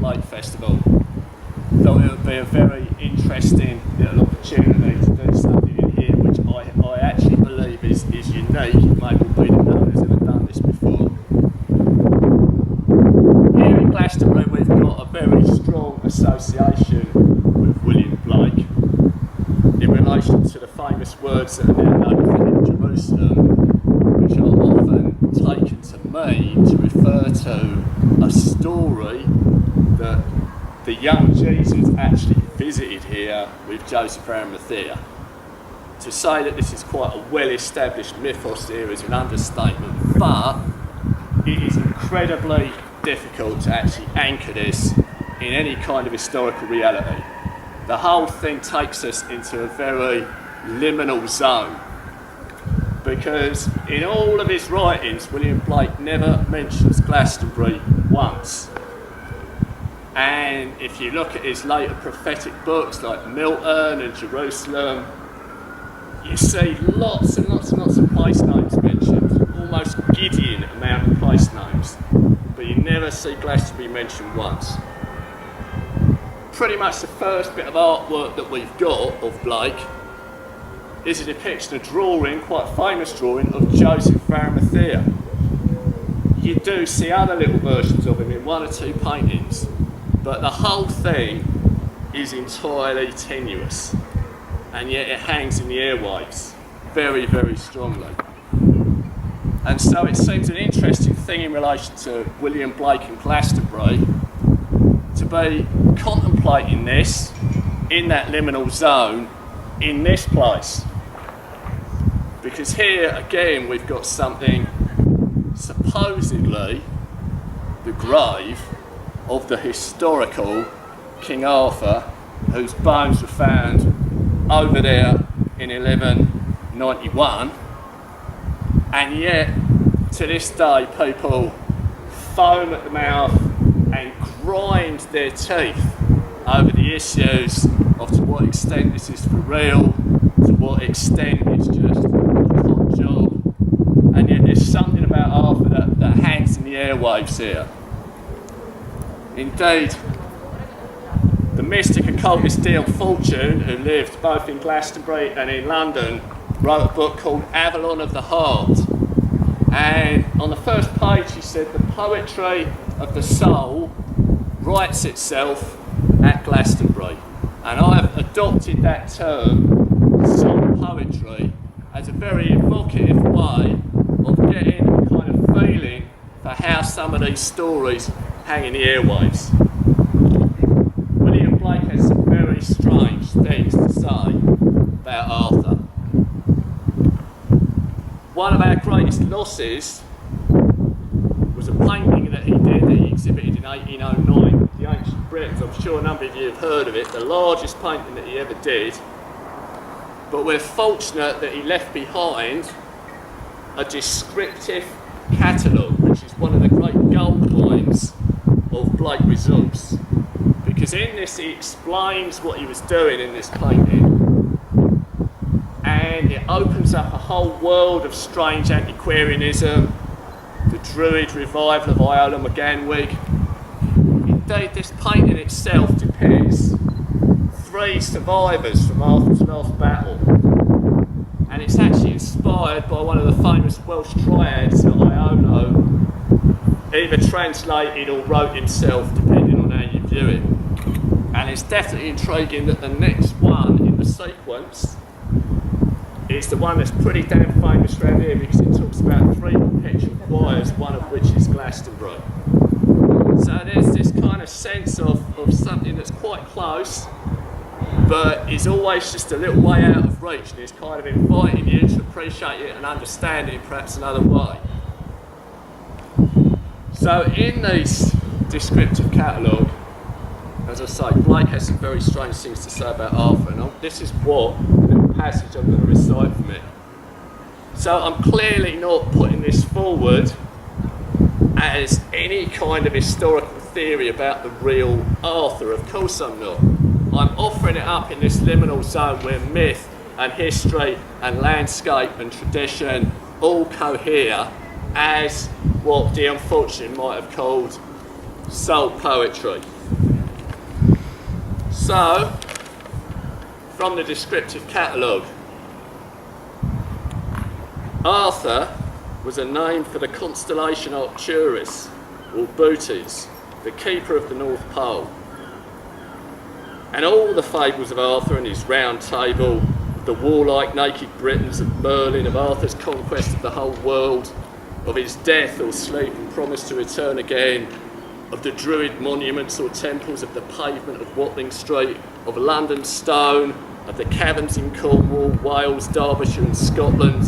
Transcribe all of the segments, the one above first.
Blake Festival. Thought it would be a very interesting little opportunity to do something in here which I actually believe is unique. It may well be that no one has ever done this before. Here in Glastonbury we've got a very strong association with William Blake in relation to the famous words that are now known for him, Jerusalem, which are often taken to mean to refer to a story that the young Jesus actually visited here with Joseph of Arimathea. To say that this is quite a well-established mythos here is an understatement, but it is incredibly difficult to actually anchor this in any kind of historical reality. The whole thing takes us into a very liminal zone, because in all of his writings William Blake never mentions Glastonbury once. And if you look at his later prophetic books like Milton and Jerusalem, you see lots and lots and lots of place names mentioned, almost Gideon amount of place names, but you never see Glastonbury mentioned once. Pretty much the first bit of artwork that we've got of Blake is a depiction, a drawing, quite a famous drawing, of Joseph of Arimathea. You do see other little versions of him in one or two paintings, but the whole thing is entirely tenuous, and yet it hangs in the airwaves very, very strongly. And so it seems an interesting thing in relation to William Blake and Glastonbury to be contemplating this in that liminal zone in this place. Because here again we've got something supposedly the grave of the historical King Arthur, whose bones were found over there in 1191, and yet to this day people foam at the mouth and grind their teeth over the issues of to what extent this is for real, to what extent it's just a con job, and yet there's something about Arthur that hangs in the airwaves here. Indeed, the mystic occultist Dion Fortune, who lived both in Glastonbury and in London, wrote a book called Avalon of the Heart. And on the first page he said the poetry of the soul writes itself at Glastonbury. And I have adopted that term, soul poetry, as a very evocative way of getting a kind of feeling for how some of these stories hang in the airwaves. William Blake has some very strange things to say about Arthur. One of our greatest losses was a painting that he did, that he exhibited in 1809, the Ancient Britons. I'm sure a number of you have heard of it, the largest painting that he ever did. But we're fortunate that he left behind a descriptive catalogue, which is one of the great gold coins of Blake results. Because in this he explains what he was doing in this painting, and it opens up a whole world of strange antiquarianism, the Druid revival of Iola McGanwig. Indeed, this painting itself depicts 3 survivors from Arthur's last battle, and it's actually inspired by one of the famous Welsh triads that Iolo either translated or wrote himself, depending on how you view it. And it's definitely intriguing that the next one in the sequence is the one that's pretty damn famous around here, because it talks about 3 perpetual choirs, one of which is Glastonbury. So there's this kind of sense of something that's quite close, but is always just a little way out of reach, and is kind of inviting you to appreciate it and understand it perhaps another way. So in this descriptive catalogue, as I say, Blake has some very strange things to say about Arthur, and this is what the little passage I'm going to recite from it. So I'm clearly not putting this forward as any kind of historical theory about the real Arthur. Of course I'm not. I'm offering it up in this liminal zone where myth and history and landscape and tradition all cohere as what Dion Fortune might have called soul poetry. So, from the descriptive catalogue, Arthur was a name for the constellation Arcturus, or Bootes, the keeper of the North Pole. And all the fables of Arthur and his round table, the warlike naked Britons of Merlin, of Arthur's conquest of the whole world, of his death or sleep and promise to return again, of the Druid monuments or temples of the pavement of Watling Street, of London stone, of the caverns in Cornwall, Wales, Derbyshire and Scotland,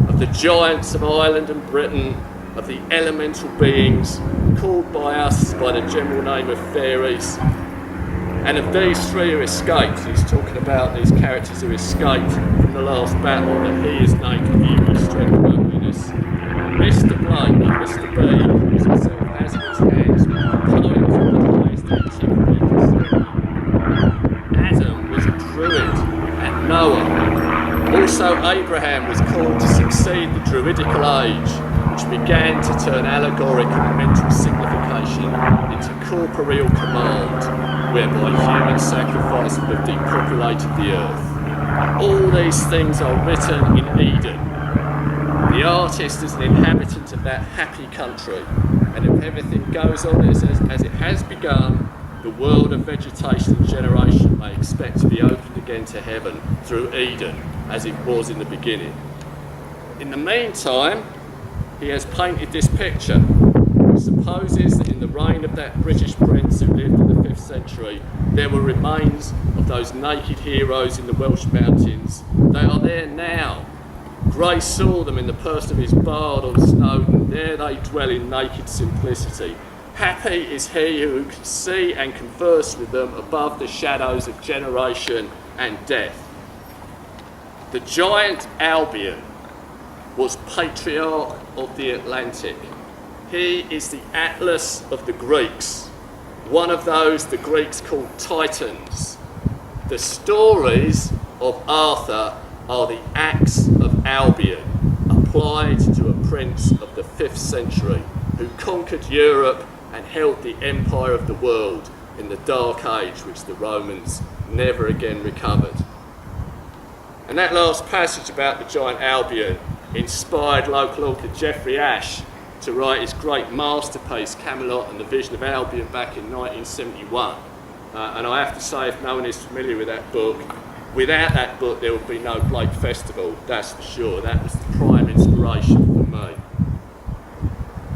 of the giants of Ireland and Britain, of the elemental beings called by us by the general name of fairies, and of these three who escaped. He's talking about these characters who escaped from the last battle, that he is named beauty, strength and loneliness. Mr. Blake, Mr. B, was himself as in his hands, poet of the highest antiquity concerning. Adam was a druid, and Noah. Also Abraham was called to succeed the druidical age, which began to turn allegorical and mental signification into corporeal command, whereby human sacrifice would have depopulated the earth. All these things are written in Eden. The artist is an inhabitant of that happy country, and if everything goes on as it has begun, the world of vegetation and generation may expect to be opened again to heaven through Eden, as it was in the beginning. In the meantime, he has painted this picture, which supposes that in the reign of that British prince who lived in the 5th century, there were remains of those naked heroes in the Welsh mountains. They are there now. Gray saw them in the person of his bard on Snowdon. There they dwell in naked simplicity. Happy is he who can see and converse with them above the shadows of generation and death. The giant Albion was patriarch of the Atlantic. He is the Atlas of the Greeks, one of those the Greeks called Titans. The stories of Arthur are the acts of Albion applied to a prince of the 5th century who conquered Europe and held the empire of the world in the Dark Age, which the Romans never again recovered. And that last passage about the giant Albion inspired local author Geoffrey Ashe to write his great masterpiece, Camelot and the Vision of Albion, back in 1971. And I have to say, if no one is familiar with that book, without that book there would be no Blake Festival, that's for sure. That was the prime inspiration for me.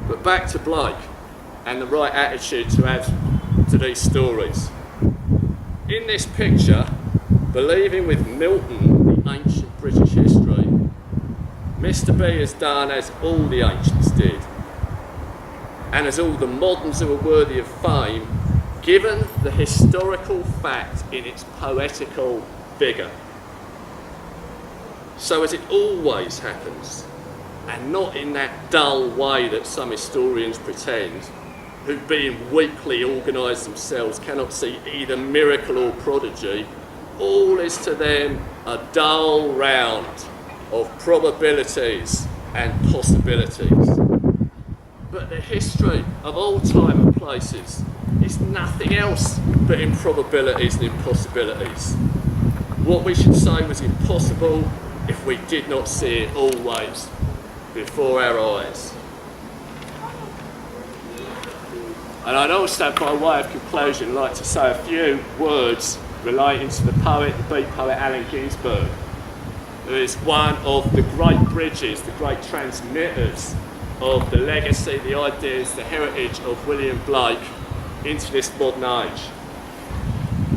But back to Blake and the right attitude to have to these stories. In this picture, believing with Milton the ancient British history, Mr. B has done as all the ancients did, and as all the moderns who are worthy of fame, given the historical fact in its poetical vigour. So as it always happens, and not in that dull way that some historians pretend, who being weakly organised themselves cannot see either miracle or prodigy, all is to them a dull round of probabilities and possibilities. But the history of all time and places is nothing else but improbabilities and impossibilities. What we should say was impossible if we did not see it always before our eyes. And I'd also, by way of conclusion, like to say a few words relating to the poet, the beat poet Allen Ginsberg, who is one of the great bridges, the great transmitters of the legacy, the ideas, the heritage of William Blake into this modern age.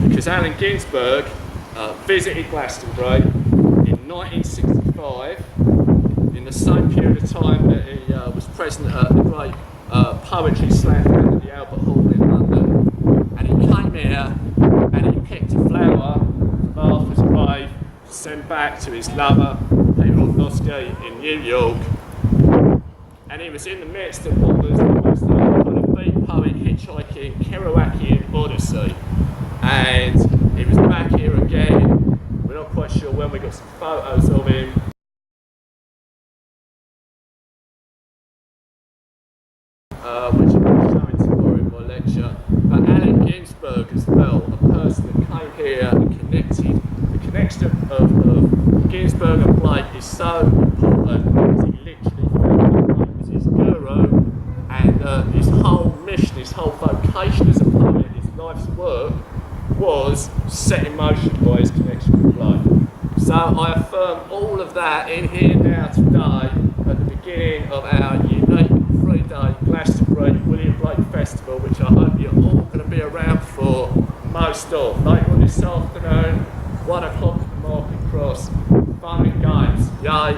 Because Allen Ginsberg visited Glastonbury in 1965, in the same period of time that he was present at the great poetry slam at the Albert Hall in London. And he came here and he picked a flower from Arthur's grave to send back to his lover, Peter Orlowski, in New York. And he was in the midst of what was almost a kind of beat poet hitchhiking Kerouacian odyssey. And he was back here again. We're not quite sure when. We got some photos of him. Which I'm showing tomorrow in my lecture. But Allen Ginsberg as well, a person that came here and connected. The connection of Ginsberg and Blake is so important because he literally felt that Blake was his guru, and his whole mission, his whole vocation as a poet, his life's work was set in motion by his connection with Blake. So I affirm all of that in here now today at the beginning of our unique 3-day Glastonbury William Blake Festival, which I hope you're all going to be around for most of. Later on this afternoon, 1 o'clock at the Market Cross, fun and games, yay!